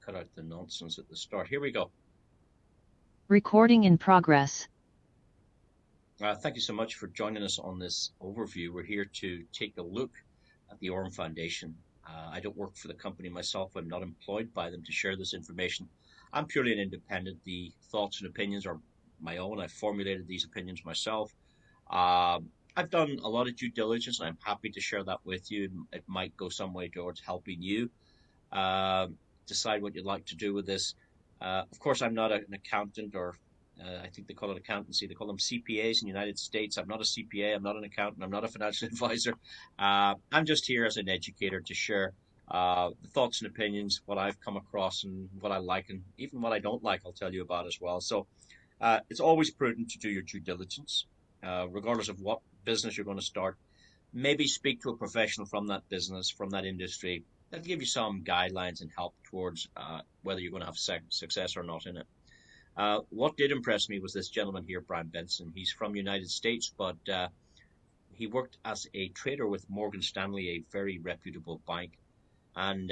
cut out the nonsense at the start. Here we go. Recording in progress. Thank you so much for joining us on this overview. We're here to take a look at the Aurum Foundation. I don't work for the company myself. I'm not employed by them to share this information. I'm purely an independent. The thoughts and opinions are my own. I formulated these opinions myself. I've done a lot of due diligence, and I'm happy to share that with you. It might go some way towards helping you decide what you'd like to do with this. Of course, I'm not an accountant, or I think they call it accountancy. They call them CPAs in the United States. I'm not a CPA. I'm not an accountant. I'm not a financial advisor. I'm just here as an educator to share the thoughts and opinions, what I've come across and what I like, and even what I don't like, I'll tell you about as well. So it's always prudent to do your due diligence, regardless of what business you're going to start. Maybe speak to a professional from that business, from that industry. That'll give you some guidelines and help towards whether you're going to have success or not in it. What did impress me was this gentleman here, Brian Benson. He's from the United States, but he worked as a trader with Morgan Stanley, a very reputable bank. And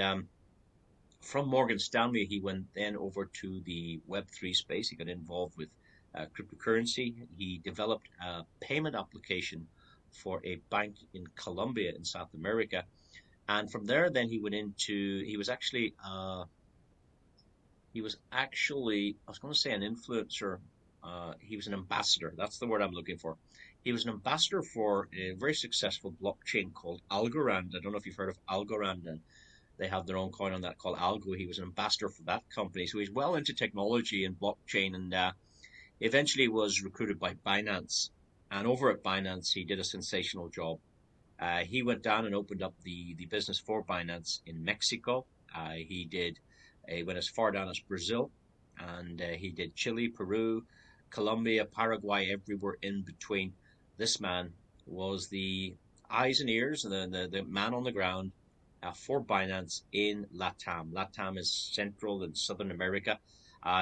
from Morgan Stanley, he went then over to the Web3 space. He got involved with cryptocurrency. He developed a payment application for a bank in Colombia in South America. And from there, then he went into, he was actually, I was going to say an influencer. He was an ambassador. That's the word I'm looking for. He was an ambassador for a very successful blockchain called Algorand. I don't know if you've heard of Algorand, and they have their own coin on that called Algo. He was an ambassador for that company. So he's well into technology and blockchain, and eventually was recruited by Binance. And over at Binance, he did a sensational job. He went down and opened up the business for Binance in Mexico. He went as far down as Brazil, and he did Chile, Peru, Colombia, Paraguay, everywhere in between. This man was the eyes and ears, and the man on the ground for Binance in LATAM. LATAM is Central and Southern America.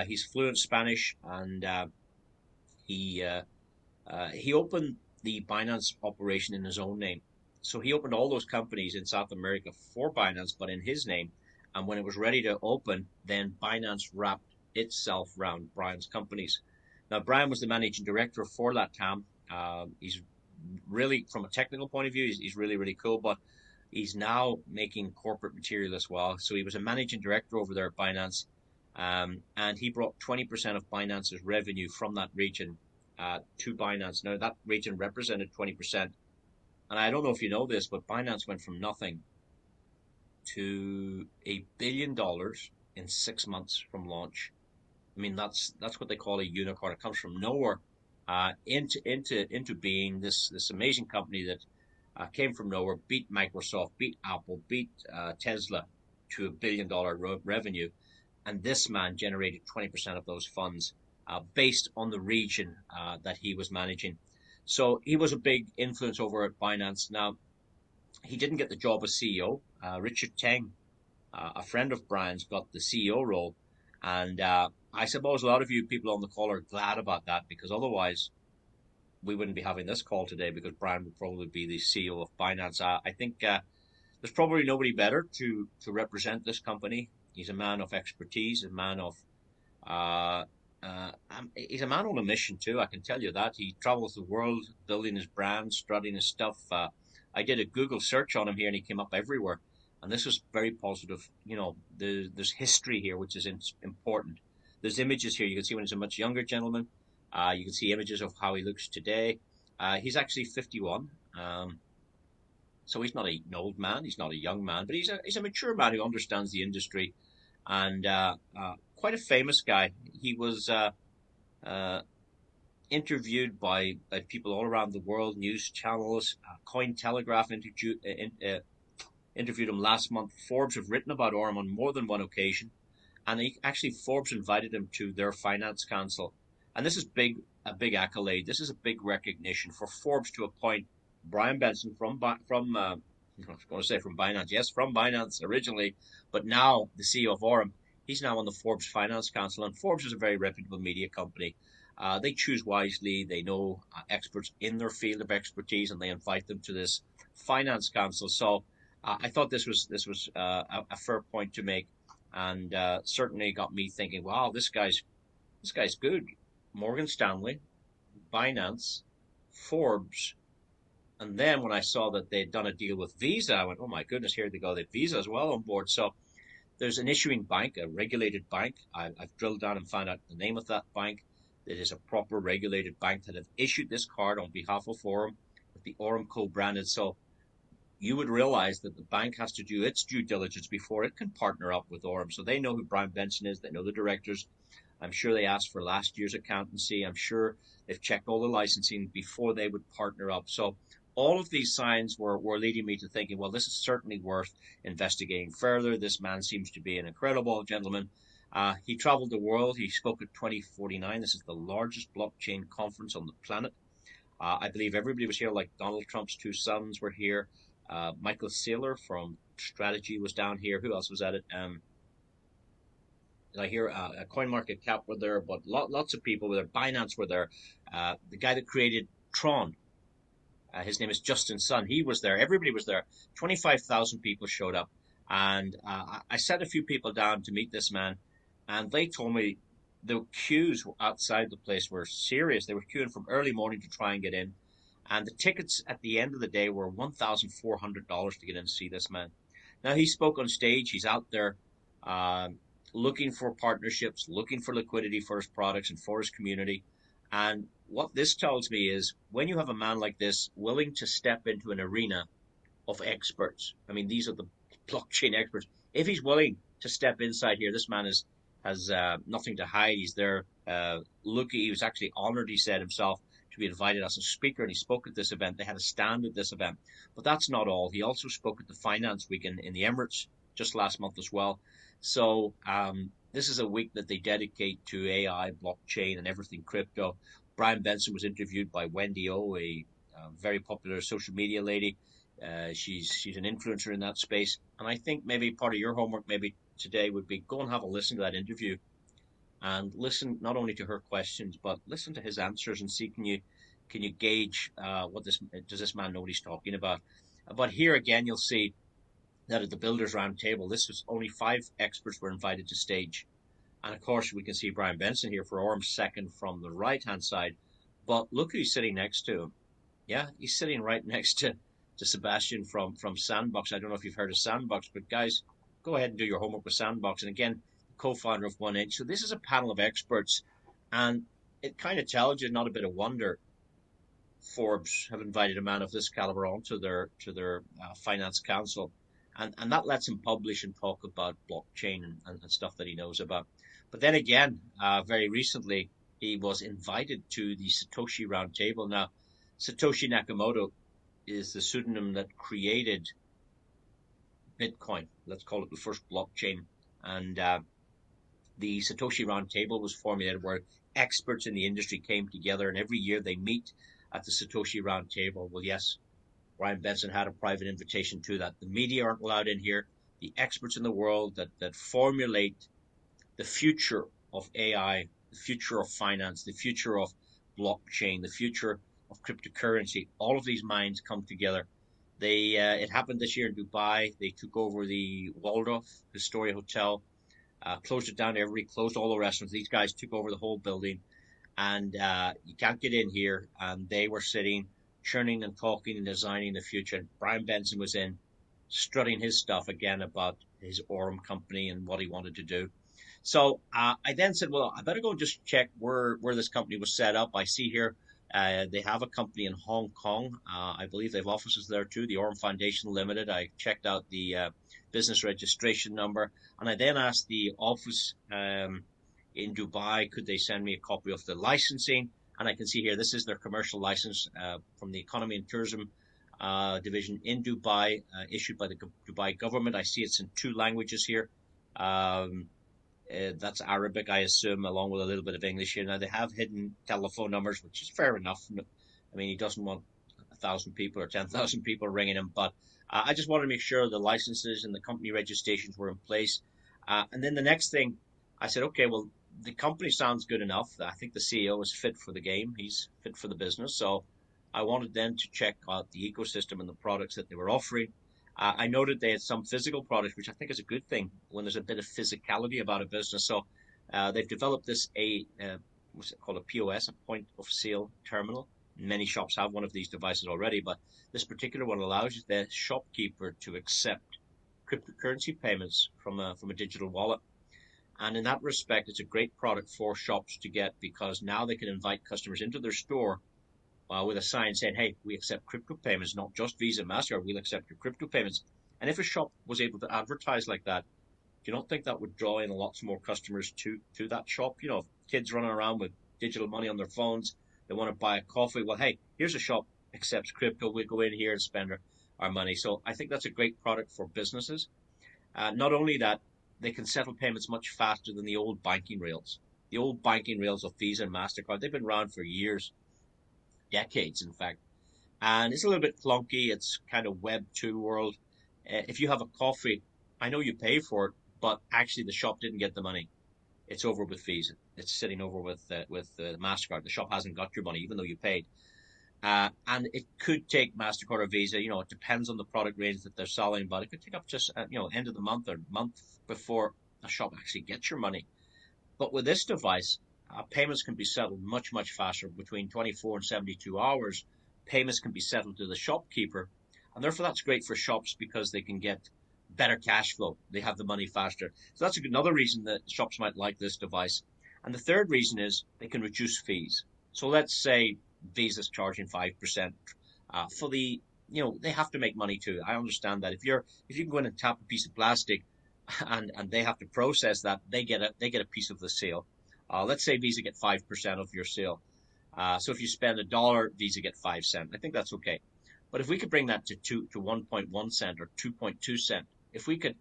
He's fluent Spanish, and he opened the Binance operation in his own name. So he opened all those companies in South America for Binance, but in his name. And when it was ready to open, then Binance wrapped itself around Brian's companies. Now, Brian was the managing director for LATAM. He's really, from a technical point of view, he's really, really cool, but he's now making corporate material as well. So he was a managing director over there at Binance, and he brought 20% of Binance's revenue from that region to Binance. Now, that region represented 20%. And I don't know if you know this, but Binance went from nothing to $1 billion in 6 months from launch. I mean, that's what they call a unicorn. It comes from nowhere into being this amazing company that came from nowhere, beat Microsoft, beat Apple, beat Tesla to $1 billion revenue. And this man generated 20% of those funds based on the region that he was managing. So he was a big influence over at Binance. Now, he didn't get the job as CEO. Richard Teng, a friend of Brian's, got the CEO role. And I suppose a lot of you people on the call are glad about that, because otherwise we wouldn't be having this call today, because Brian would probably be the CEO of Binance. I think there's probably nobody better to represent this company. He's a man of expertise, a man of he's a man on a mission too. I can tell you that. He travels the world building his brand, strutting his stuff. I did a Google search on him here, and he came up everywhere. And this was very positive. You know, there's history here, which is important. There's images here. You can see when he's a much younger gentleman. You can see images of how he looks today. He's actually 51. So he's not an old man. He's not a young man, but he's a mature man who understands the industry, and quite a famous guy. He was interviewed by people all around the world, news channels. Cointelegraph interviewed him last month. Forbes have written about Aurum on more than one occasion, and Forbes invited him to their finance council. And this is a big accolade. This is a big recognition for Forbes to appoint Brian Benson from I was going to say from Binance. Yes, from Binance originally, but now the CEO of Aurum. He's now on the Forbes Finance Council, and Forbes is a very reputable media company. They choose wisely. They know experts in their field of expertise, and they invite them to this finance council. So I thought this was a fair point to make. and certainly got me thinking, wow, this guy's good. Morgan Stanley, Binance, Forbes, and then when I saw that they'd done a deal with Visa, I went, oh my goodness, here they go. They have Visa as well on board. So there's an issuing bank, a regulated bank. I've drilled down and found out the name of that bank. It is a proper regulated bank that have issued this card on behalf of Aurum with the Aurum co-branded. So you would realize that the bank has to do its due diligence before it can partner up with Aurum. So they know who Brian Benson is. They know the directors. I'm sure they asked for last year's accountancy. I'm sure they've checked all the licensing before they would partner up. So all of these signs were leading me to thinking, well, this is certainly worth investigating further. This man seems to be an incredible gentleman. He traveled the world. He spoke at 2049. This is the largest blockchain conference on the planet. I believe everybody was here, like Donald Trump's two sons were here. Michael Saylor from Strategy was down here. Who else was at it? I hear CoinMarketCap were there, but lots of people were there. Binance were there. The guy that created Tron, his name is Justin Sun. He was there. Everybody was there. 25,000 people showed up. And I sent a few people down to meet this man, and they told me the queues outside the place were serious. They were queuing from early morning to try and get in. And the tickets at the end of the day were $1,400 to get in and see this man. Now, he spoke on stage. He's out there looking for partnerships, looking for liquidity for his products and for his community. And what this tells me is when you have a man like this willing to step into an arena of experts, I mean, these are the blockchain experts. If he's willing to step inside here, this man has nothing to hide. He's there looking. He was actually honored, he said himself, to be invited as a speaker, and he spoke at this event. They had a stand at this event. But that's not all. He also spoke at the Finance Week in the Emirates just last month as well. So this is a week that they dedicate to AI, blockchain, and everything crypto. Brian Benson was interviewed by Wendy O, a very popular social media lady. She's an influencer in that space. And I think maybe part of your homework maybe today would be go and have a listen to that interview and listen not only to her questions, but listen to his answers and see can you gauge what does this man know what he's talking about. But here again, you'll see that at the Builders Roundtable, this was only 5 experts were invited to stage. And of course, we can see Brian Benson here for Aurum second from the right-hand side. But look who's sitting next to him. Yeah, he's sitting right next to Sebastian from Sandbox. I don't know if you've heard of Sandbox, but guys, go ahead and do your homework with Sandbox. And again, co-founder of 1inch. So this is a panel of experts, and it kind of tells you, not a bit of wonder, Forbes have invited a man of this caliber onto their finance council, and that lets him publish and talk about blockchain and stuff that he knows about. But then again, very recently, he was invited to the Satoshi Roundtable. Now, Satoshi Nakamoto is the pseudonym that created Bitcoin. Let's call it the first blockchain. And the Satoshi Roundtable was formulated where experts in the industry came together, and every year they meet at the Satoshi Roundtable. Well, yes, Brian Benson had a private invitation to that. The media aren't allowed in here. The experts in the world that formulate the future of AI, the future of finance, the future of blockchain, the future of cryptocurrency, all of these minds come together. It happened this year in Dubai. They took over the Waldorf Astoria Hotel, closed it down to everybody, closed all the restaurants. These guys took over the whole building, and you can't get in here. And they were sitting, churning and talking and designing the future. And Brian Benson was in, strutting his stuff again about his Aurum company and what he wanted to do. So I then said, well, I better go and just check where this company was set up. I see here they have a company in Hong Kong. I believe they have offices there too, the Aurum Foundation Limited. I checked out the business registration number, and I then asked the office in Dubai, could they send me a copy of the licensing? And I can see here, this is their commercial license from the Economy and Tourism division in Dubai, issued by the Dubai government. I see it's in 2 languages here. That's Arabic, I assume, along with a little bit of English here. Now, they have hidden telephone numbers, which is fair enough. I mean, he doesn't want 1,000 people or 10,000 people ringing him, but I just wanted to make sure the licenses and the company registrations were in place. And then the next thing, I said, okay, well, the company sounds good enough. I think the CEO is fit for the game. He's fit for the business. So I wanted them to check out the ecosystem and the products that they were offering. I noted they had some physical products, which I think is a good thing when there's a bit of physicality about a business. So they've developed what's it called, a POS, a point of sale terminal. Many shops have one of these devices already, but this particular one allows the shopkeeper to accept cryptocurrency payments from a digital wallet. And in that respect, it's a great product for shops to get because now they can invite customers into their store with a sign saying, hey, we accept crypto payments, not just Visa, MasterCard, we'll accept your crypto payments. And if a shop was able to advertise like that, do you not think that would draw in lots more customers to that shop? You know, kids running around with digital money on their phones, they want to buy a coffee. Well, hey, here's a shop accepts crypto. We go in here and spend our money. So I think that's a great product for businesses. Not only that, they can settle payments much faster than the old banking rails. The old banking rails of Visa and MasterCard, they've been around for years, decades, in fact. And it's a little bit clunky. It's kind of Web 2 world. If you have a coffee, I know you pay for it, but actually the shop didn't get the money. It's over with Visa. It's sitting over with MasterCard. The shop hasn't got your money, even though you paid. And it could take MasterCard or Visa, you know, it depends on the product range that they're selling, but it could take up to, end of the month or month before a shop actually gets your money. But with this device, payments can be settled much, much faster, between 24 and 72 hours. Payments can be settled to the shopkeeper. And therefore, that's great for shops because they can get better cash flow. They have the money faster. So that's another reason that shops might like this device. And the third reason is they can reduce fees. So let's say Visa's charging 5% for they have to make money too. I understand that. If you can go in and tap a piece of plastic and they have to process that, they get a piece of the sale. Let's say Visa get 5% of your sale. So if you spend $1, Visa get 5 cents. I think that's okay. But if we could bring that to 1.1 cent or 2.2 cent, if we could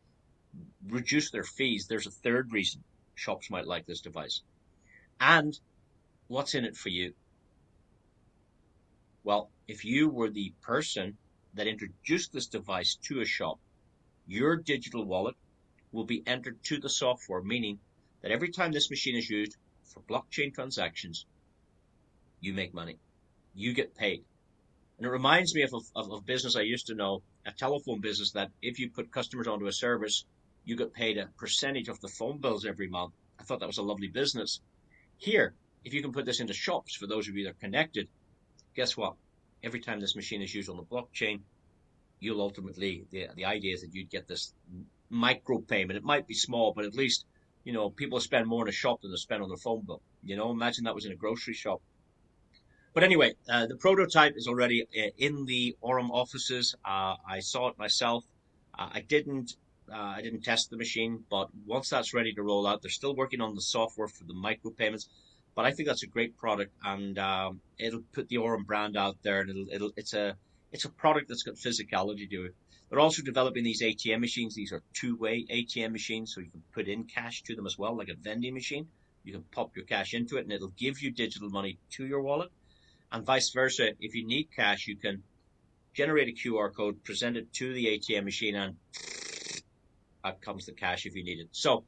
reduce their fees, there's a third reason shops might like this device. And what's in it for you? Well, if you were the person that introduced this device to a shop, your digital wallet will be entered to the software, meaning that every time this machine is used for blockchain transactions, you make money. You get paid. And it reminds me of a business I used to know, a telephone business, that if you put customers onto a service, you get paid a percentage of the phone bills every month. I thought that was a lovely business. Here, if you can put this into shops, for those of you that are connected, guess what? Every time this machine is used on the blockchain, you'll ultimately, the idea is that you'd get this micro payment. It might be small, but at least, people spend more in a shop than they spend on their phone bill. Imagine that was in a grocery shop. But anyway, the prototype is already in the Aurum offices. I saw it myself. I didn't test the machine, but once that's ready to roll out, they're still working on the software for the micropayments. But I think that's a great product, and it'll put the Aurum brand out there, and it's a product that's got physicality to it. They're also developing these ATM machines. These are two-way ATM machines, so you can put in cash to them as well, like a vending machine. You can pop your cash into it, and it'll give you digital money to your wallet. And vice versa, if you need cash, you can generate a QR code, present it to the ATM machine, and out comes the cash if you need it. So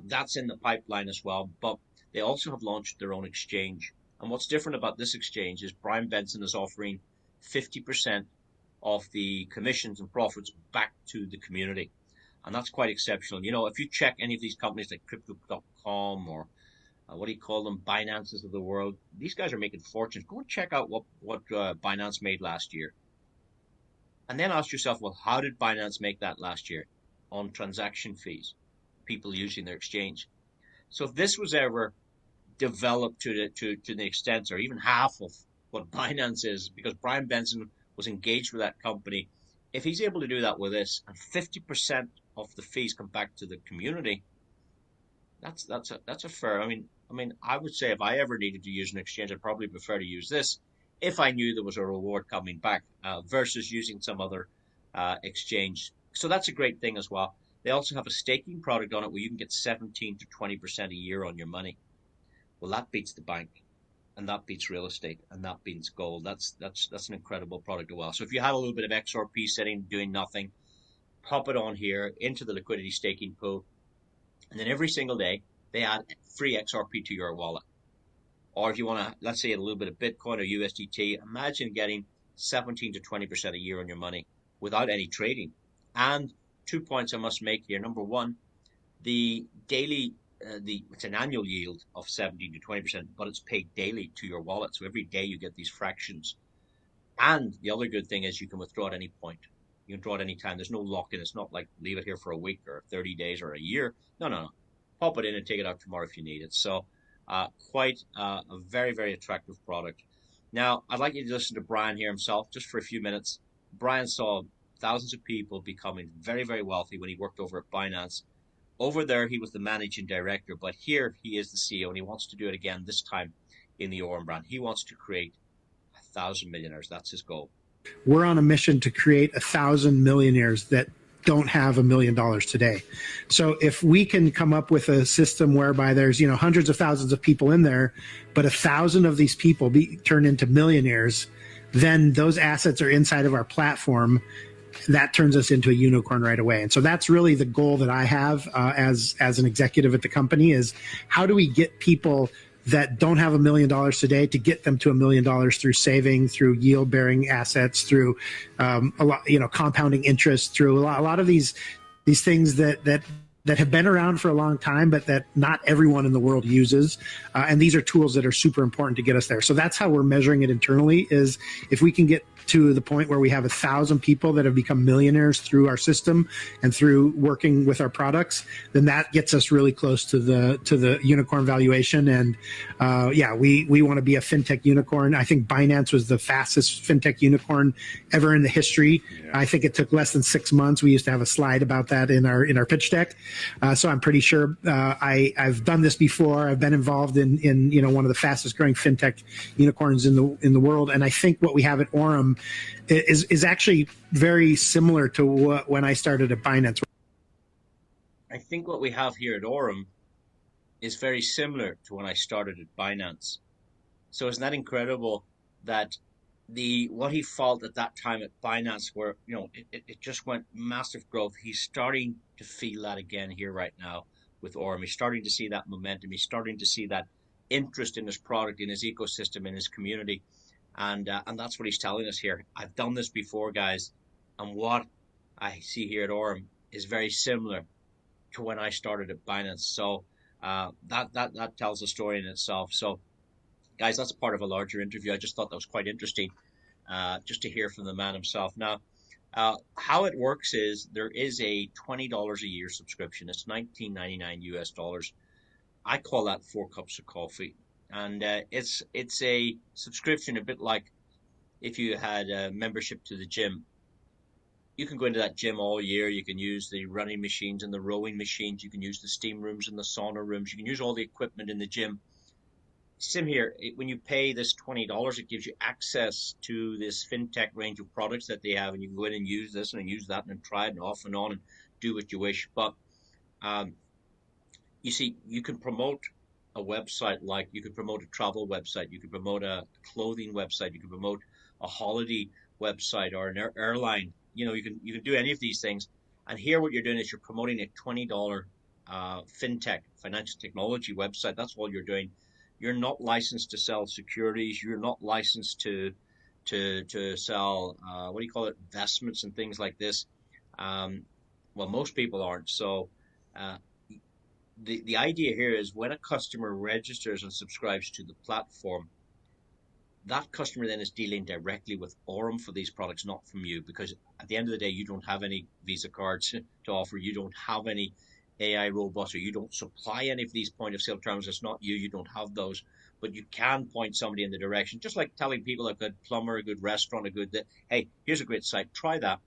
that's in the pipeline as well. But they also have launched their own exchange. And what's different about this exchange is Brian Benson is offering 50% of the commissions and profits back to the community. And that's quite exceptional. If you check any of these companies like Crypto.com or what do you call them, Binances of the world, these guys are making fortunes. Go and check out what Binance made last year. And then ask yourself, well, how did Binance make that last year? On transaction fees, people using their exchange. So if this was ever developed to the extent or even half of what Binance is, because Brian Benson was engaged with that company, if he's able to do that with this, and 50% of the fees come back to the community, that's a fair. I mean, I would say if I ever needed to use an exchange, I'd probably prefer to use this if I knew there was a reward coming back versus using some other exchange. So that's a great thing as well. They also have a staking product on it where you can get 17 to 20% a year on your money. Well, that beats the bank, and that beats real estate, and that beats gold. That's an incredible product as well. So if you have a little bit of XRP sitting, doing nothing, pop it on here into the liquidity staking pool. And then every single day, they add free XRP to your wallet. Or if you want to, let's say, a little bit of Bitcoin or USDT, imagine getting 17 to 20% a year on your money without any trading. And 2 points I must make here. Number one, the daily it's an annual yield of 17 to 20%, but it's paid daily to your wallet. So every day you get these fractions. And the other good thing is you can withdraw at any point. You can draw at any time. There's no lock in. It's not like leave it here for a week or 30 days or a year. No, no, no. Pop it in and take it out tomorrow if you need it. So quite a very, very attractive product. Now, I'd like you to listen to Brian here himself just for a few minutes. Brian saw thousands of people becoming very, very wealthy when he worked over at Binance. Over there, he was the managing director, but here he is the CEO, and he wants to do it again, this time in the Aurum brand. He wants to create 1,000 millionaires. That's his goal. We're on a mission to create 1,000 millionaires that don't have $1 million today. So if we can come up with a system whereby there's, hundreds of thousands of people in there, but 1,000 of these people turn into millionaires, then those assets are inside of our platform. That turns us into a unicorn right away. And so that's really the goal that I have as an executive at the company is how do we get people that don't have $1 million today to get them to $1 million through saving, through yield bearing assets, through a lot, compounding interest, through a lot of these things that have been around for a long time, but that not everyone in the world uses. And these are tools that are super important to get us there. So that's how we're measuring it internally is if we can get to the point where we have 1,000 people that have become millionaires through our system and through working with our products, then that gets us really close to the unicorn valuation. And we want to be a fintech unicorn. I think Binance was the fastest fintech unicorn ever in the history. Yeah. I think it took less than 6 months. We used to have a slide about that in our pitch deck. So I'm pretty sure I've done this before. I've been involved in one of the fastest growing fintech unicorns in the world. And I think what we have at Aurum is actually very similar to when I started at Binance. I think what we have here at Aurum is very similar to when I started at Binance. So isn't that incredible that what he felt at that time at Binance where, it just went massive growth. He's starting to feel that again here right now with Aurum. He's starting to see that momentum. He's starting to see that interest in his product, in his ecosystem, in his community. And that's what he's telling us here. I've done this before, guys, and what I see here at Aurum is very similar to when I started at Binance. So that tells a story in itself. So, guys, that's part of a larger interview. I just thought that was quite interesting, just to hear from the man himself. Now, how it works is there is a $20 a year subscription. It's $19.99 US. I call that 4 cups of coffee. And it's a subscription, a bit like if you had a membership to the gym. You can go into that gym all year. You can use the running machines and the rowing machines. You can use the steam rooms and the sauna rooms. You can use all the equipment in the gym. Sim here, when you pay this $20, it gives you access to this fintech range of products that they have, and you can go in and use this and use that and try it and off and on and do what you wish. But you see, you can promote a website, like you could promote a travel website, you could promote a clothing website, you could promote a holiday website or an airline. You can do any of these things. And here what you're doing is you're promoting a $20 fintech, financial technology website. That's all you're doing. You're not licensed to sell securities. You're not licensed to sell investments and things like this. Well, most people aren't. So the idea here is when a customer registers and subscribes to the platform, that customer then is dealing directly with Aurum for these products, not from you, because at the end of the day, you don't have any Visa cards to offer. You don't have any AI robots, or you don't supply any of these point of sale terminals. It's not you don't have those, but you can point somebody in the direction, just like telling people a good plumber, a good restaurant, hey, here's a great site, try that.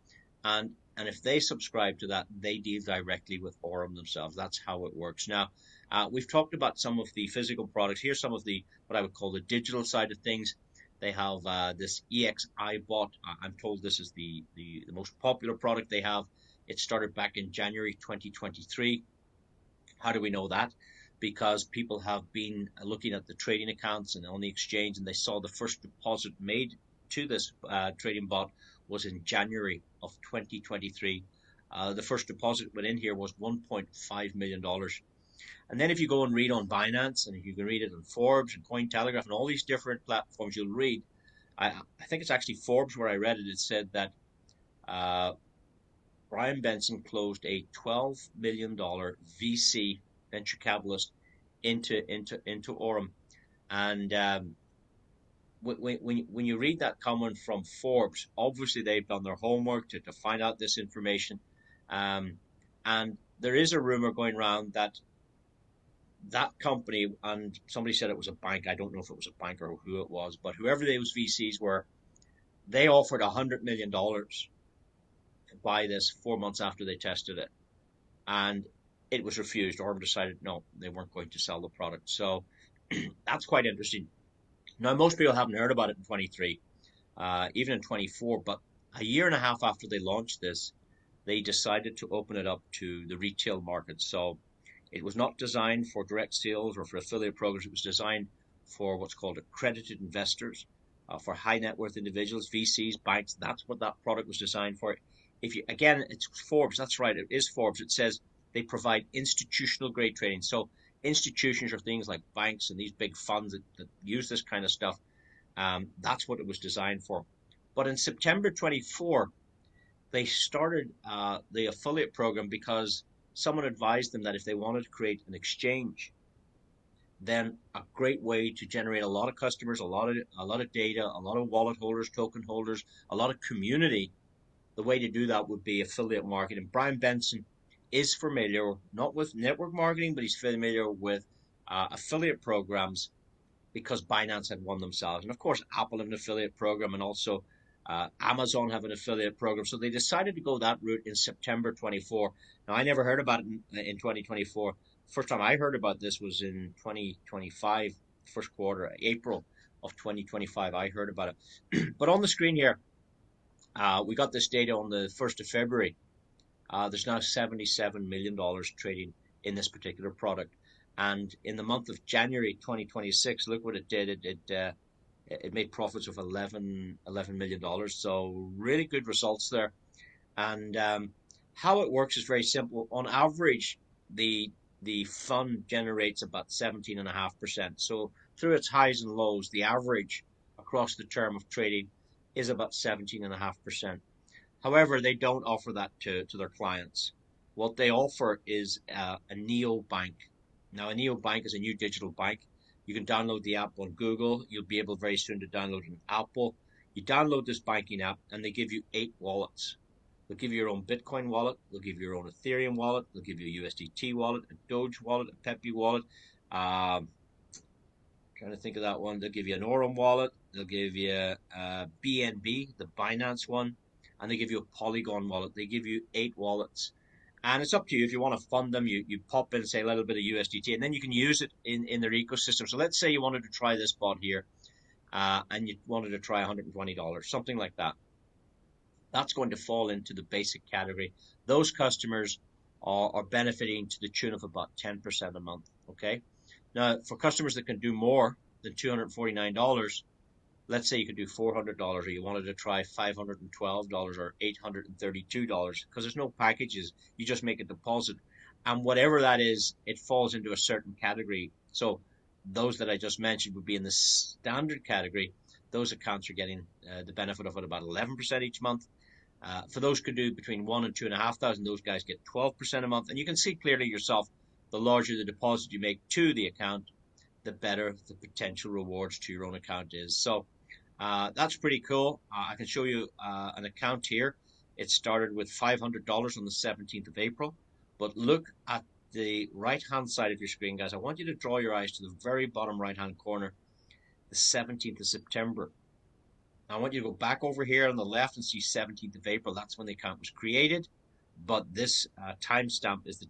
And if they subscribe to that, they deal directly with Aurum themselves. That's how it works. Now, we've talked about some of the physical products. Here's some of what I would call the digital side of things. They have this EXI bot. I'm told this is the most popular product they have. It started back in January 2023. How do we know that? Because people have been looking at the trading accounts and on the exchange, and they saw the first deposit made to this trading bot was in January of 2023. The first deposit went in here was $1.5 million. And then if you go and read on Binance, and you can read it on Forbes and Cointelegraph and all these different platforms, you'll read, I think it's actually Forbes where I read it, it said that Brian Benson closed a $12 million VC venture capitalist into Aurum. And when you read that comment from Forbes, obviously they've done their homework to find out this information. And there is a rumor going around that company, and somebody said it was a bank. I don't know if it was a bank or who it was, but whoever those VCs were, they offered $100 million to buy this 4 months after they tested it. And it was refused. Aurum decided no, they weren't going to sell the product. So that's quite interesting. Now, most people haven't heard about it in 23, even in 24, but a year and a half after they launched this, they decided to open it up to the retail market. So it was not designed for direct sales or for affiliate programs. It was designed for what's called accredited investors, for high net worth individuals, VCs, banks. That's what that product was designed for. If you, again, it's Forbes. That's right. It is Forbes. It says they provide institutional grade trading. So institutions are things like banks and these big funds that use this kind of stuff. That's what it was designed for. But in September 24, they started the affiliate program because someone advised them that if they wanted to create an exchange, then a great way to generate a lot of customers, a lot of data, a lot of wallet holders, token holders, a lot of community, the way to do that would be affiliate marketing. Brian Benson is familiar, not with network marketing, but he's familiar with affiliate programs because Binance had one themselves. And of course, Apple have an affiliate program, and also Amazon have an affiliate program. So they decided to go that route in September 24. Now, I never heard about it in 2024. First time I heard about this was in 2025, first quarter, April of 2025. I heard about it. But on the screen here, we got this data on the 1st of February. There's now $77 million trading in this particular product. And in the month of January 2026, look what it did. It made profits of $11 million. So really good results there. And how it works is very simple. On average, the fund generates about 17.5%. So through its highs and lows, the average across the term of trading is about 17.5%. However, they don't offer that to their clients. What they offer is a neobank. Now, a neobank is a new digital bank. You can download the app on Google. You'll be able very soon to download an Apple. You download this banking app, and they give you 8 wallets. They'll give you your own Bitcoin wallet. They'll give you your own Ethereum wallet. They'll give you a USDT wallet, a Doge wallet, a Pepe wallet. Trying to think of that one. They'll give you an Aurum wallet. They'll give you a BNB, the Binance one, and they give you a Polygon wallet. They give you 8 wallets. And it's up to you. If you want to fund them, you pop in, say, a little bit of USDT, and then you can use it in their ecosystem. So let's say you wanted to try this bot here, and you wanted to try $120, something like that. That's going to fall into the basic category. Those customers are benefiting to the tune of about 10% a month, okay? Now, for customers that can do more than $249, let's say you could do $400, or you wanted to try $512 or $832, because there's no packages. You just make a deposit. And whatever that is, it falls into a certain category. So those that I just mentioned would be in the standard category. Those accounts are getting the benefit of it about 11% each month. For those who could do between 1 and 2,500, those guys get 12% a month. And you can see clearly yourself, the larger the deposit you make to the account, the better the potential rewards to your own account is. So that's pretty cool. I can show you an account here. It started with $500 on the 17th of April. But look at the right-hand side of your screen, guys. I want you to draw your eyes to the very bottom right-hand corner, the 17th of September. I want you to go back over here on the left and see 17th of April. That's when the account was created. But this timestamp is the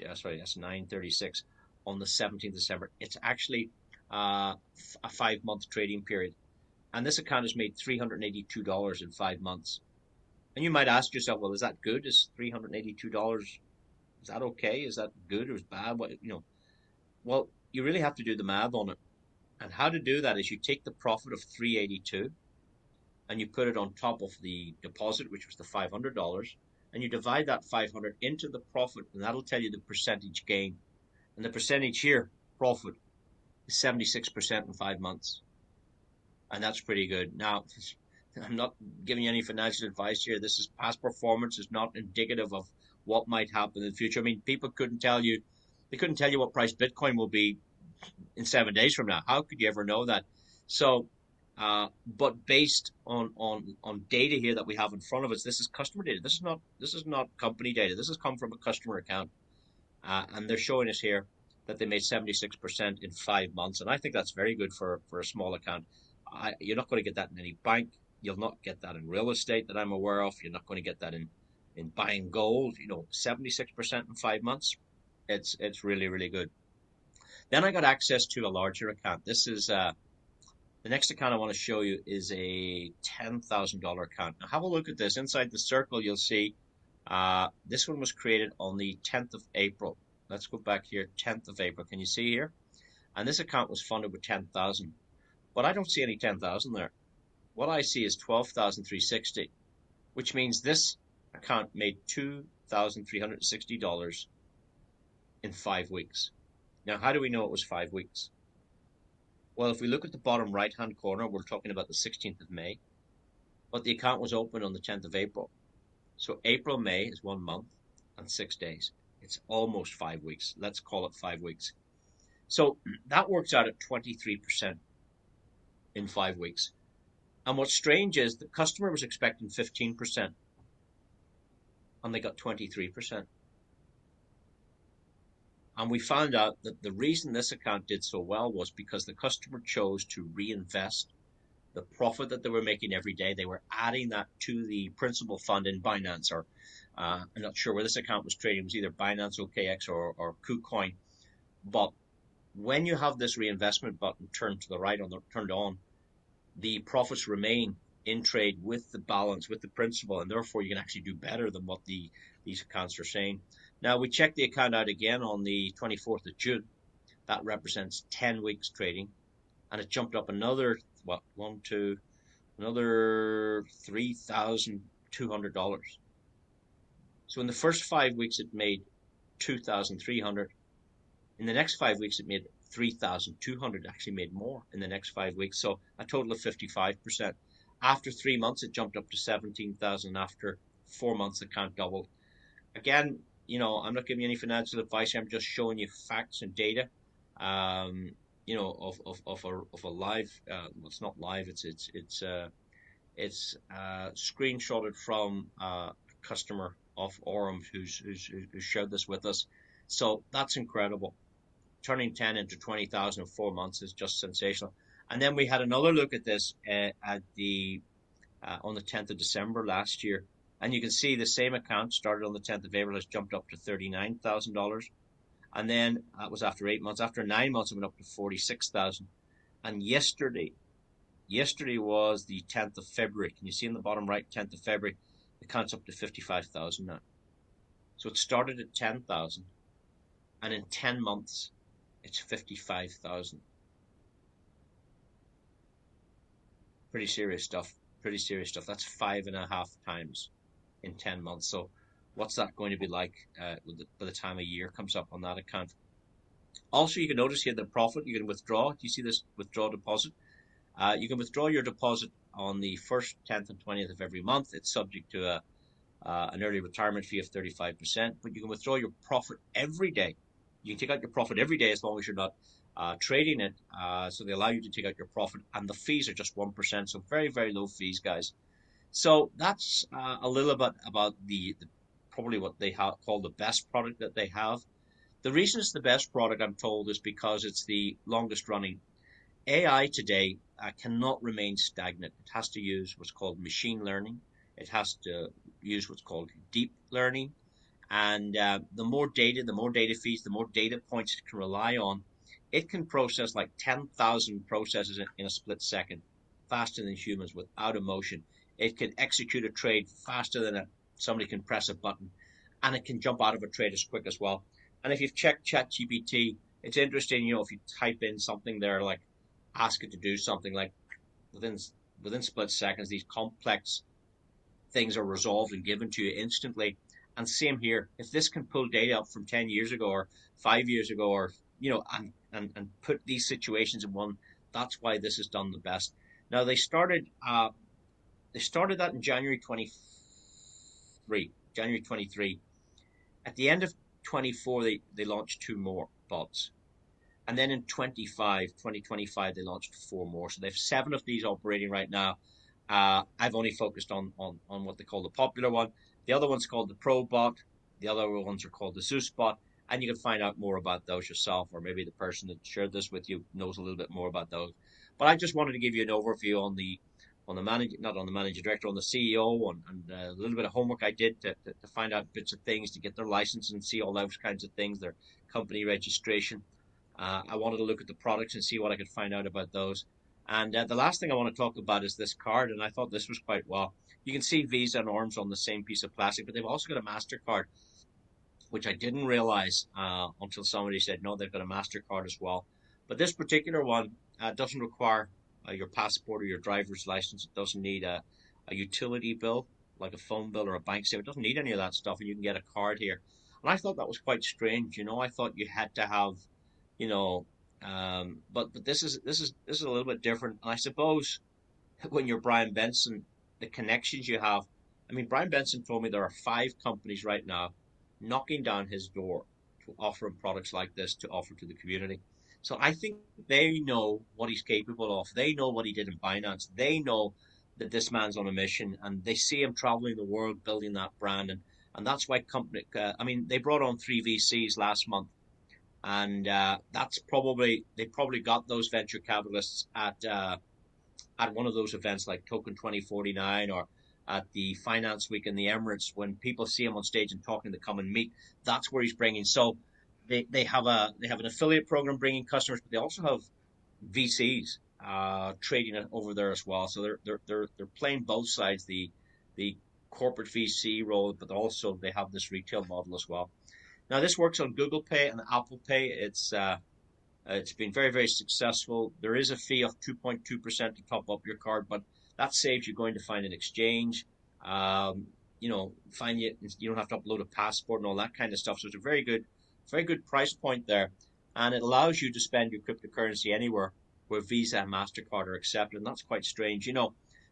9/36 on the 17th of December. It's actually a 5-month trading period. And this account has made $382 in 5 months. And you might ask yourself, well, is that good? Is $382, is that okay? Is that good or is bad? Well, you really have to do the math on it. And how to do that is you take the profit of $382 and you put it on top of the deposit, which was the $500, and you divide that 500 into the profit, and that'll tell you the percentage gain. And the percentage here, profit, is 76% in 5 months. And that's pretty good. Now, I'm not giving you any financial advice here. This is past performance is not indicative of what might happen in the future. I mean, people they couldn't tell you what price Bitcoin will be in 7 days from now. How could you ever know that? So, but based on data here that we have in front of us, this is customer data. This is not company data. This has come from a customer account, and they're showing us here that they made 76% in 5 months, and I think that's very good for a small account. You're not going to get that in any bank. You'll not get that in real estate that I'm aware of. You're not going to get that in buying gold. 76% in 5 months. It's really, really good. Then I got access to a larger account. This is the next account I want to show you is a $10,000 account. Now have a look at this. Inside the circle, you'll see this one was created on the 10th of April. Let's go back here, 10th of April. Can you see here? And this account was funded with 10,000, but I don't see any 10,000 there. What I see is 12,360, which means this account made $2,360 in 5 weeks. Now, how do we know it was 5 weeks? Well, if we look at the bottom right-hand corner, we're talking about the 16th of May, but the account was opened on the 10th of April. So April, May is 1 month and 6 days. It's almost 5 weeks. Let's call it 5 weeks. So that works out at 23% in 5 weeks. And what's strange is the customer was expecting 15%, and they got 23%. And we found out that the reason this account did so well was because the customer chose to reinvest the profit that they were making every day. They were adding that to the principal fund in Binance, or I'm not sure where this account was trading. It was either Binance, OKX, or KuCoin. But when you have this reinvestment button turned to the right, turned on, the profits remain in trade with the balance, with the principal, and therefore you can actually do better than what these accounts are saying. Now, we checked the account out again on the 24th of June. That represents 10 weeks trading, and it jumped up another, another $3,200. So in the first 5 weeks, it made 2,300. In the next 5 weeks, it made 3,200, actually made more in the next 5 weeks. So a total of 55%. After 3 months, it jumped up to 17,000. After 4 months, the account doubled. Again, I'm not giving you any financial advice. I'm just showing you facts and data, of a live. Well, it's not live. It's screenshotted from a customer of Aurum who shared this with us. So that's incredible. Turning 10 into 20,000 in 4 months is just sensational. And then we had another look at this on the 10th of December last year. And you can see the same account started on the 10th of April has jumped up to $39,000. And then that was after 8 months. After 9 months, it went up to 46,000. And yesterday was the 10th of February. Can you see in the bottom right, 10th of February, the account's up to 55,000 now. So it started at 10,000. And in 10 months, it's 55,000. Pretty serious stuff. That's 5.5 times in 10 months. So what's that going to be like by the time a year comes up on that account? Also, you can notice here the profit you can withdraw. Do you see this withdraw deposit? You can withdraw your deposit on the 1st, 10th, and 20th of every month. It's subject to an early retirement fee of 35%, but you can withdraw your profit every day. You can take out your profit every day as long as you're not trading it. So they allow you to take out your profit, and the fees are just 1%. So very, very low fees, guys. So that's a little bit about the probably what they call the best product that they have. The reason it's the best product, I'm told, is because it's the longest running. AI today cannot remain stagnant. It has to use what's called machine learning. It has to use what's called deep learning. And the more data feeds, the more data points it can rely on, it can process like 10,000 processes in a split second, faster than humans, without emotion. It can execute a trade faster than somebody can press a button, and it can jump out of a trade as quick as well. And if you've checked ChatGPT, it's interesting, if you type in something there, like ask it to do something, like within split seconds, these complex things are resolved and given to you instantly. And same here, if this can pull data up from 10 years ago or 5 years ago, or and put these situations in one, that's why this is done the best. Now, they started They started that in January 23. At the end of 24, they launched two more bots. And then in 2025, they launched four more. So they have seven of these operating right now. I've only focused on what they call the popular one. The other one's called the Pro Bot. The other ones are called the Zeus Bot. And you can find out more about those yourself, or maybe the person that shared this with you knows a little bit more about those. But I just wanted to give you an overview on the manager, not on the managing director, on the CEO, and a little bit of homework I did to find out bits of things to get their license and see all those kinds of things, their company registration. I wanted to look at the products and see what I could find out about those. And the last thing I want to talk about is this card, and I thought this was quite well. You can see Visa and Aurum on the same piece of plastic, but they've also got a MasterCard, which I didn't realize until somebody said, no, they've got a MasterCard as well. But this particular one doesn't require your passport or your driver's license. It doesn't need a utility bill, like a phone bill or a bank statement. It doesn't need any of that stuff, and you can get a card here. And I thought that was quite strange. I thought you had to have, you know, but this is a little bit different. And I suppose when you're Brian Benson, the connections you have. I mean, Brian Benson told me there are 5 companies right now knocking down his door to offer him products like this to offer to the community. So I think they know what he's capable of. They know what he did in Binance. They know that this man's on a mission, and they see him traveling the world building that brand. And that's why I mean, they brought on 3 VCs last month, and they probably got those venture capitalists at one of those events like Token 2049 or at the Finance Week in the Emirates. When people see him on stage and talking, to come and meet. That's where he's bringing. So they have an affiliate program bringing customers, but they also have VCs trading it over there as well. So they're playing both sides, the corporate VC role, but also they have this retail model as well. Now this works on Google Pay and Apple Pay. It's been very, very successful. There is a fee of 2.2% to top up your card, but that saves you going to find an exchange. You don't have to upload a passport and all that kind of stuff. So it's a very good price point there, and it allows you to spend your cryptocurrency anywhere where Visa and Mastercard are accepted, and that's quite strange.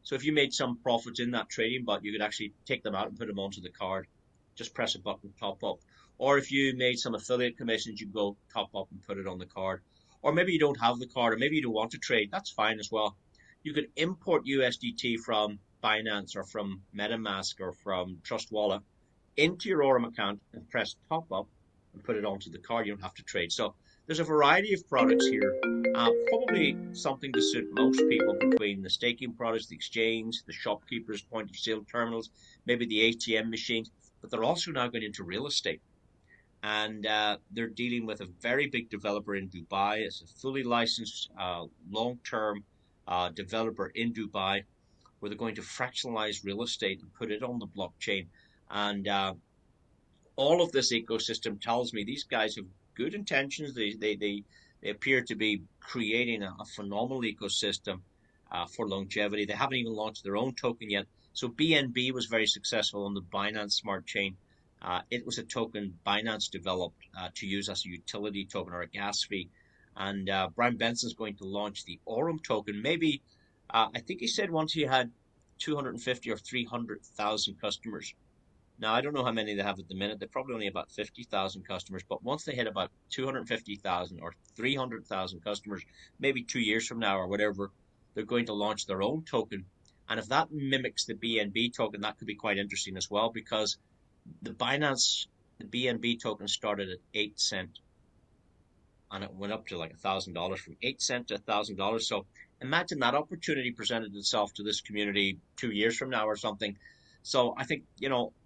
So if you made some profits in that trading bot, you could actually take them out and put them onto the card. Just press a button, top up. Or if you made some affiliate commissions, you go top up and put it on the card. Or maybe you don't have the card, or maybe you don't want to trade. That's fine as well. You could import USDT from Binance or from MetaMask or from Trust Wallet into your Aurum account and press top up and put it onto the card. You don't have to trade. So there's a variety of products here. Probably something to suit most people, between the staking products, the exchange, the shopkeepers, point of sale terminals, maybe the ATM machines. But they're also now going into real estate. And they're dealing with a very big developer in Dubai. It's a fully licensed long-term developer in Dubai, where they're going to fractionalize real estate and put it on the blockchain. And all of this ecosystem tells me these guys have good intentions. They appear to be creating a phenomenal ecosystem for longevity. They haven't even launched their own token yet. So BNB was very successful on the Binance Smart Chain. It was a token Binance developed to use as a utility token or a gas fee. And Brian Benson's going to launch the Aurum token. Maybe, I think he said once he had 250 or 300,000 customers. Now, I don't know how many they have at the minute. They're probably only about 50,000 customers. But once they hit about 250,000 or 300,000 customers, maybe 2 years from now or whatever, they're going to launch their own token. And if that mimics the BNB token, that could be quite interesting as well, because the BNB token started at 8 cents and it went up to like $1,000, from 8 cents to $1,000. So imagine that opportunity presented itself to this community 2 years from now or something. So I think,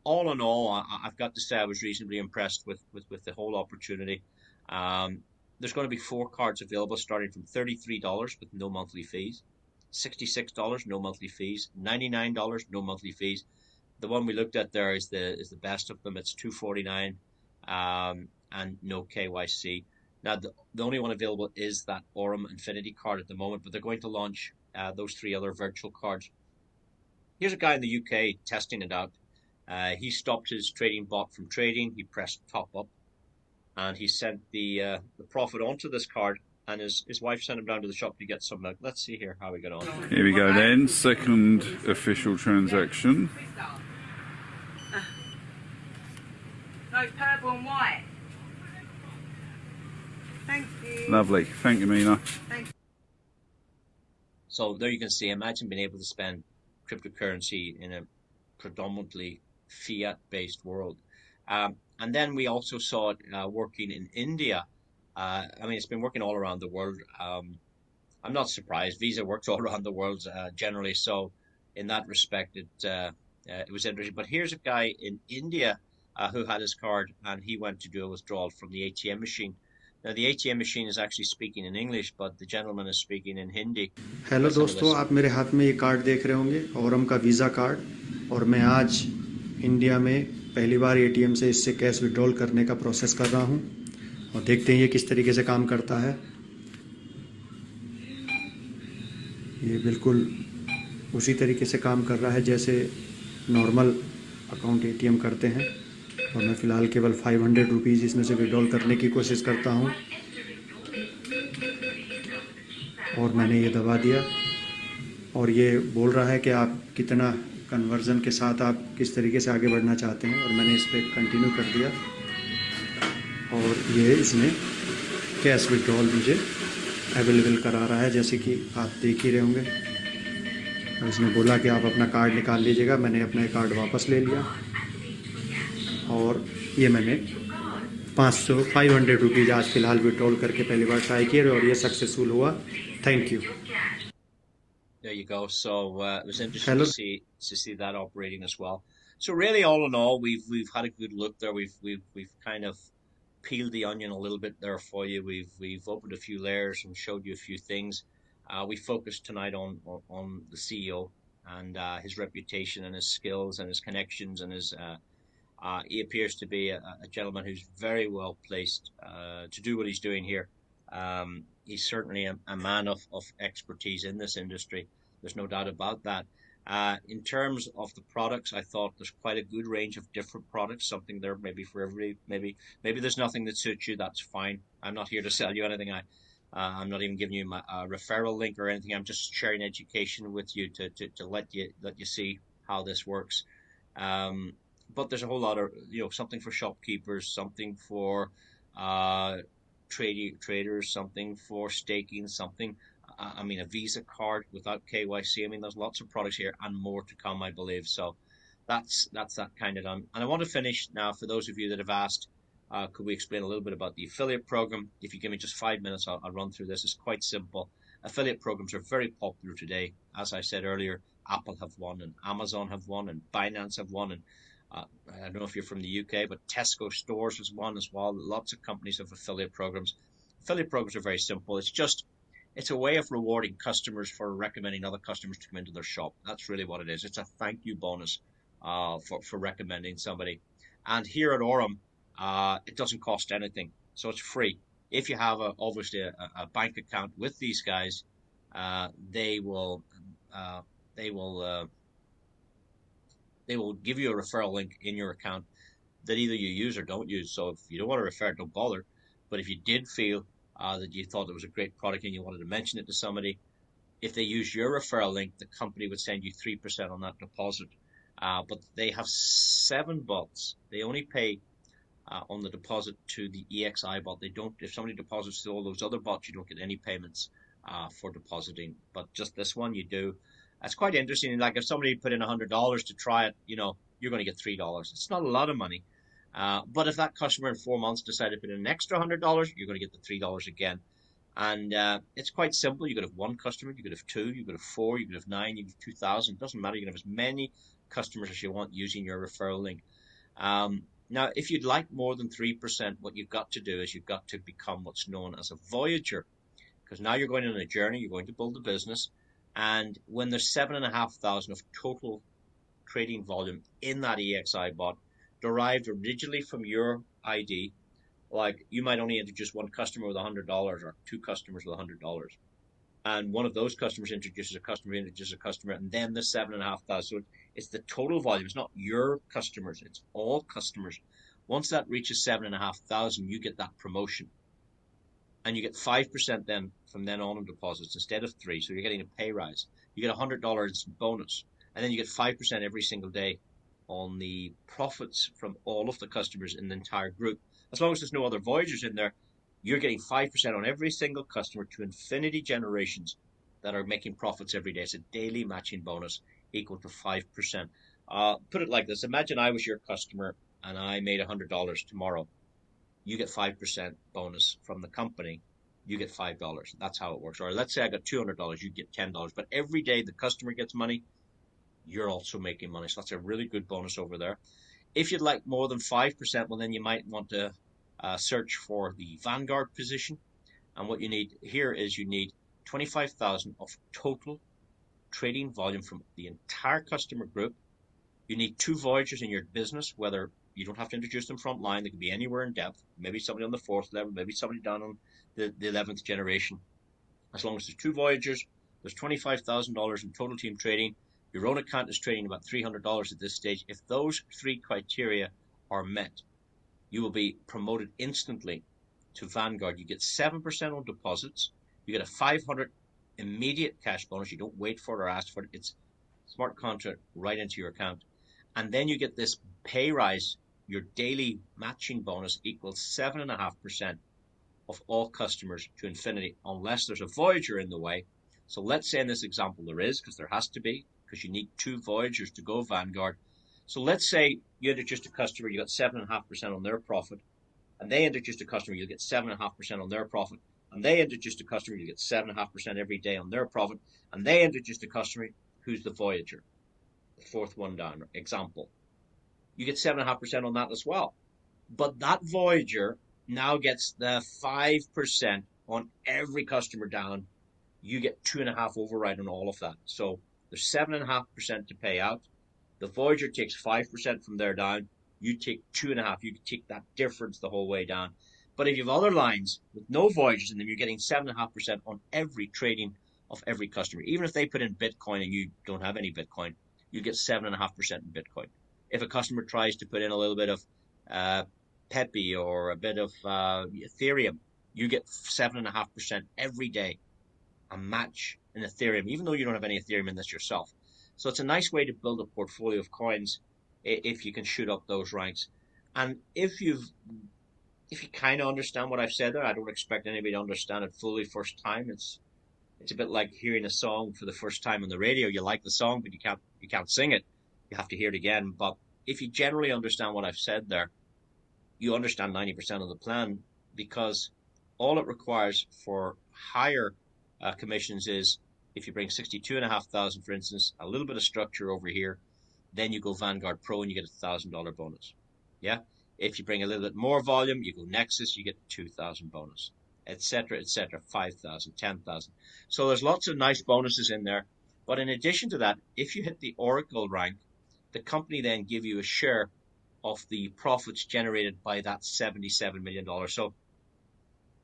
all in all, I've got to say I was reasonably impressed with the whole opportunity. There's going to be 4 cards available, starting from $33 with no monthly fees, $66 no monthly fees, $99 no monthly fees. The one we looked at there is the best of them. It's $249 and no KYC. Now the only one available is that Aurum Infinity card at the moment, but they're going to launch those 3 other virtual cards. Here's a guy in the UK testing it out. He stopped his trading bot from trading. He pressed top up, and he sent the profit onto this card. and his wife sent him down to the shop to get some milk. Let's see here how we get on. Here we go then, second official transaction. No, it's purple and white. Thank you. Lovely, thank you, Mina. So there you can see, imagine being able to spend cryptocurrency in a predominantly fiat-based world. And then we also saw it working in India. I mean, it's been working all around the world. I'm not surprised. Visa works all around the world generally. So in that respect, it was interesting. But here's a guy in India who had his card, and he went to do a withdrawal from the ATM machine. Now, the ATM machine is actually speaking in English, but the gentleman is speaking in Hindi. Hello दोस्तों, आप मेरे हाथ में ये card देख रहे होंगे, Aurum का वीज़ा कार्ड, और मैं आज इंडिया में पहली बार एटीएम से इससे कैश विड्रॉल करने का प्रोसेस कर रहा हूँ और देखते हैं ये किस तरीके से काम करता है। ये बिल्कुल उसी तरीके से काम कर रहा है जैसे नॉर्मल अकाउंट एटीएम करते हैं, और मैं फ़िलहाल केवल 500 रुपीज़ इसमें से विड्रॉल करने की कोशिश करता हूँ और मैंने ये दबा दिया और ये बोल रहा है कि आप कितना कन्वर्जन के साथ आप किस तरीके से आगे बढ़ना चाहते हैं, और मैंने इस पर कंटिन्यू कर दिया और ये इसने कैश विड्रॉल मुझे अवेलेबल करा रहा है, जैसे कि आप देख ही रहे होंगे। और इसने बोला कि आप अपना कार्ड निकाल लीजिएगा। मैंने अपना कार्ड वापस ले लिया और ये मैंने 500 रुपीज़ आज फ़िलहाल विड्रॉल करके पहली बार ट्राई किया और ये सक्सेसफुल हुआ। Thank you. There you go. So it was interesting to see that operating as well. So really, all in all, we've had a good look there. We've kind of peeled the onion a little bit there for you. We've opened a few layers and showed you a few things. We focused tonight on the CEO and his reputation and his skills and his connections and his. He appears to be a gentleman who's very well placed to do what he's doing here. He's certainly a man of expertise in this industry. There's no doubt about that. In terms of the products, I thought there's quite a good range of different products, something there maybe for everybody. Maybe there's nothing that suits you. That's fine. I'm not here to sell you anything. I'm not even giving you my referral link or anything. I'm just sharing education with you to let you see how this works. But there's a whole lot of, something for shopkeepers, something for traders, something for staking, something, a Visa card without KYC. There's lots of products here and more to come, I believe. So that's that kind of done. And I want to finish now, for those of you that have asked, could we explain a little bit about the affiliate program? If you give me just 5 minutes, I'll run through this. It's quite simple. Affiliate programs are very popular today. As I said earlier, Apple have one, and Amazon have one, and Binance have one, and I don't know if you're from the UK, but Tesco stores has one as well. Lots of companies have affiliate programs. Affiliate programs are very simple. It's a way of rewarding customers for recommending other customers to come into their shop. That's really what it is. It's a thank you bonus for recommending somebody. And here at Aurum, it doesn't cost anything, so it's free. If you have obviously a bank account with these guys, they will give you a referral link in your account that either you use or don't use. So if you don't want to refer, don't bother. But if you did feel that you thought it was a great product and you wanted to mention it to somebody, if they use your referral link, the company would send you 3% on that deposit. But they have 7 bots. They only pay on the deposit to the EXI bot. They don't. If somebody deposits to all those other bots, you don't get any payments for depositing. But just this one, you do. It's quite interesting. Like if somebody put in $100 to try it, you're going to get $3. It's not a lot of money. But if that customer in 4 months decided to put in an extra $100, you're going to get the $3 again. And it's quite simple. You could have 1 customer, you could have 2, you could have 4, you could have 9, you could have 2,000. It doesn't matter. You can have as many customers as you want using your referral link. Now, if you'd like more than 3%, what you've got to do is you've got to become what's known as a voyager. Because now you're going on a journey, you're going to build a business. And when there's 7,500 of total trading volume in that EXI bot, derived originally from your ID, like you might only introduce 1 customer with $100 or 2 customers with $100. And one of those customers introduces a customer, and then the 7,500. So it's the total volume. It's not your customers. It's all customers. Once that reaches 7,500, you get that promotion. and you get 5% then from then on in deposits instead of 3. So you're getting a pay rise. You get $100 bonus, and then you get 5% every single day on the profits from all of the customers in the entire group. As long as there's no other Voyagers in there, you're getting 5% on every single customer to infinity generations that are making profits every day. It's a daily matching bonus equal to 5%. Put it like this. Imagine I was your customer and I made $100 tomorrow. You get 5% bonus from the company. You get $5. That's how it works. Or let's say I got $200, you get $10. But every day the customer gets money, you're also making money. So that's a really good bonus over there. If you'd like more than 5%, well, then you might want to search for the Vanguard position. And what you need here is you need 25,000 of total trading volume from the entire customer group. You need 2 Voyagers in your business, whether you don't have to introduce them front line. They can be anywhere in depth. Maybe somebody on the 4th level, maybe somebody down on the 11th generation. As long as there's 2 Voyagers, there's $25,000 in total team trading. Your own account is trading about $300 at this stage. If those 3 criteria are met, you will be promoted instantly to Vanguard. You get 7% on deposits. You get a 500 immediate cash bonus. You don't wait for it or ask for it. It's smart contract right into your account. And then you get this pay rise. Your daily matching bonus equals 7.5% of all customers to infinity, unless there's a Voyager in the way. So let's say in this example there is, because there has to be, because you need 2 Voyagers to go Vanguard. So let's say you introduced a customer, you got 7.5% on their profit, and they introduced a customer, you'll get 7.5% on their profit, and they introduced a customer, you get 7.5% every day on their profit, and they introduced a customer who's the Voyager, the 4th one down, example. You get 7.5% on that as well. But that Voyager now gets the 5% on every customer down. You get 2.5 override on all of that. So there's 7.5% to pay out. The Voyager takes 5% from there down. You take 2.5. You can take that difference the whole way down. But if you have other lines with no Voyagers in them, you're getting 7.5% on every trading of every customer. Even if they put in Bitcoin and you don't have any Bitcoin, you get 7.5% in Bitcoin. If a customer tries to put in a little bit of Pepe or a bit of Ethereum, you get 7.5% every day, a match in Ethereum, even though you don't have any Ethereum in this yourself. So it's a nice way to build a portfolio of coins if you can shoot up those ranks. And if you kind of understand what I've said there, I don't expect anybody to understand it fully first time. It's a bit like hearing a song for the first time on the radio. You like the song, but you can't sing it. You have to hear it again. But if you generally understand what I've said there, you understand 90% of the plan, because all it requires for higher commissions is if you bring 62,500, for instance, a little bit of structure over here, then you go Vanguard Pro and you get a $1,000 bonus. Yeah. If you bring a little bit more volume, you go Nexus, you get 2,000 bonus, etc., 5,000, 10,000. So there's lots of nice bonuses in there. But in addition to that, if you hit the Oracle rank, the company then give you a share of the profits generated by that $77 million. So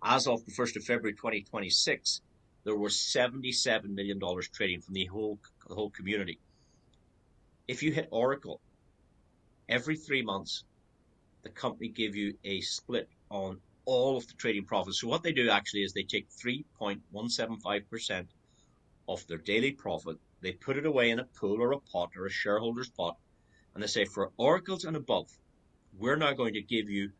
as of the 1st of February 2026, there were $77 million trading from the whole community. If you hit Oracle, every 3 months, the company give you a split on all of the trading profits. So what they do actually is they take 3.175% of their daily profit, they put it away in a pool or a pot or a shareholder's pot, and they say, for Oracles and above, we're now going to give you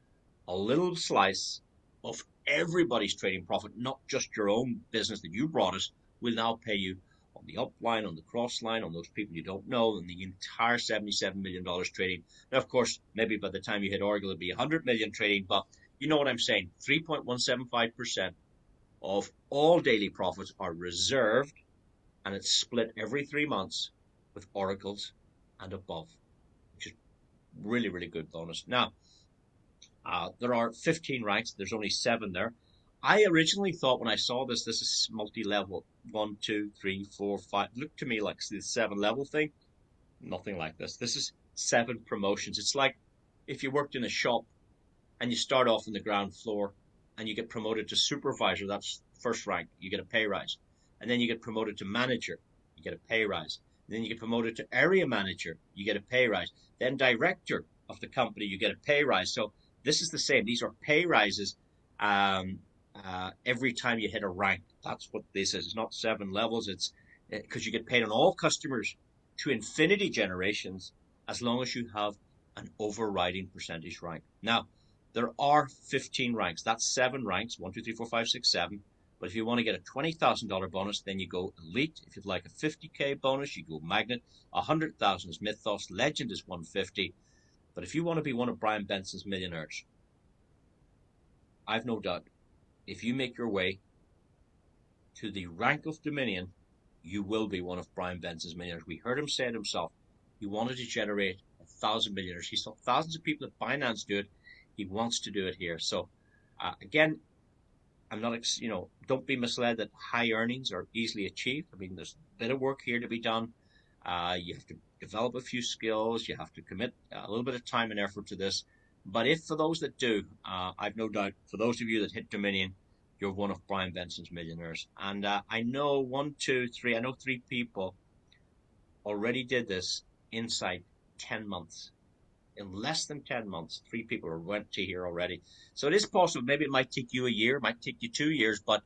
a little slice of everybody's trading profit, not just your own business that you brought us. We'll now pay you on the up line, on the cross line, on those people you don't know, and the entire $77 million trading. Now, of course, maybe by the time you hit Oracle, it'll be 100 million trading, but you know what I'm saying. 3.175% of all daily profits are reserved, and it's split every 3 months with Oracles and above, which is really, really good bonus. Now, there are 15 ranks. There's only 7 there. I originally thought when I saw this is multi-level. 1, 2, 3, 4, 5. Looked to me like the 7-level thing. Nothing like this. This is 7 promotions. It's like if you worked in a shop and you start off on the ground floor and you get promoted to supervisor, that's first rank, you get a pay rise. And then you get promoted to manager, you get a pay rise. And then you get promoted to area manager, you get a pay rise. Then director of the company, you get a pay rise. So this is the same. These are pay rises every time you hit a rank. That's what this is. It's not 7 levels. It's because you get paid on all customers to infinity generations as long as you have an overriding percentage rank. Now, there are 15 ranks. That's 7 ranks, 1, 2, 3, 4, 5, 6, 7. But if you want to get a $20,000 bonus, then you go Elite. If you'd like a 50K bonus, you go Magnet. 100,000 is Mythos. Legend is 150. But if you want to be one of Brian Benson's millionaires, I've no doubt, if you make your way to the rank of Dominion, you will be one of Brian Benson's millionaires. We heard him say it himself. He wanted to generate 1,000 millionaires. He saw thousands of people at Binance do it. He wants to do it here. So, again, I'm not, don't be misled that high earnings are easily achieved. I mean, there's a bit of work here to be done. You have to develop a few skills. You have to commit a little bit of time and effort to this. But if for those that do, I've no doubt, for those of you that hit Dominion, you're one of Brian Benson's millionaires. And I know 3 people already did this inside 10 months. In less than 10 months, 3 people went to here already. So it is possible. Maybe it might take you a year, it might take you 2 years, but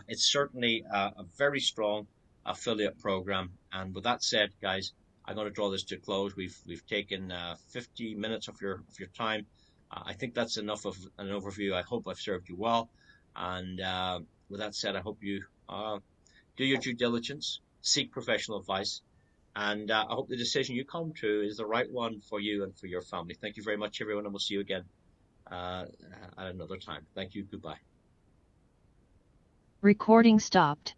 it's certainly a very strong affiliate program. And with that said, guys, I'm going to draw this to a close. We've taken 50 minutes of your time. I think that's enough of an overview. I hope I've served you well. And with that said, I hope you do your due diligence, seek professional advice, and I hope the decision you come to is the right one for you and for your family. Thank you very much, everyone, and we'll see you again at another time. Thank you. Goodbye. Recording stopped.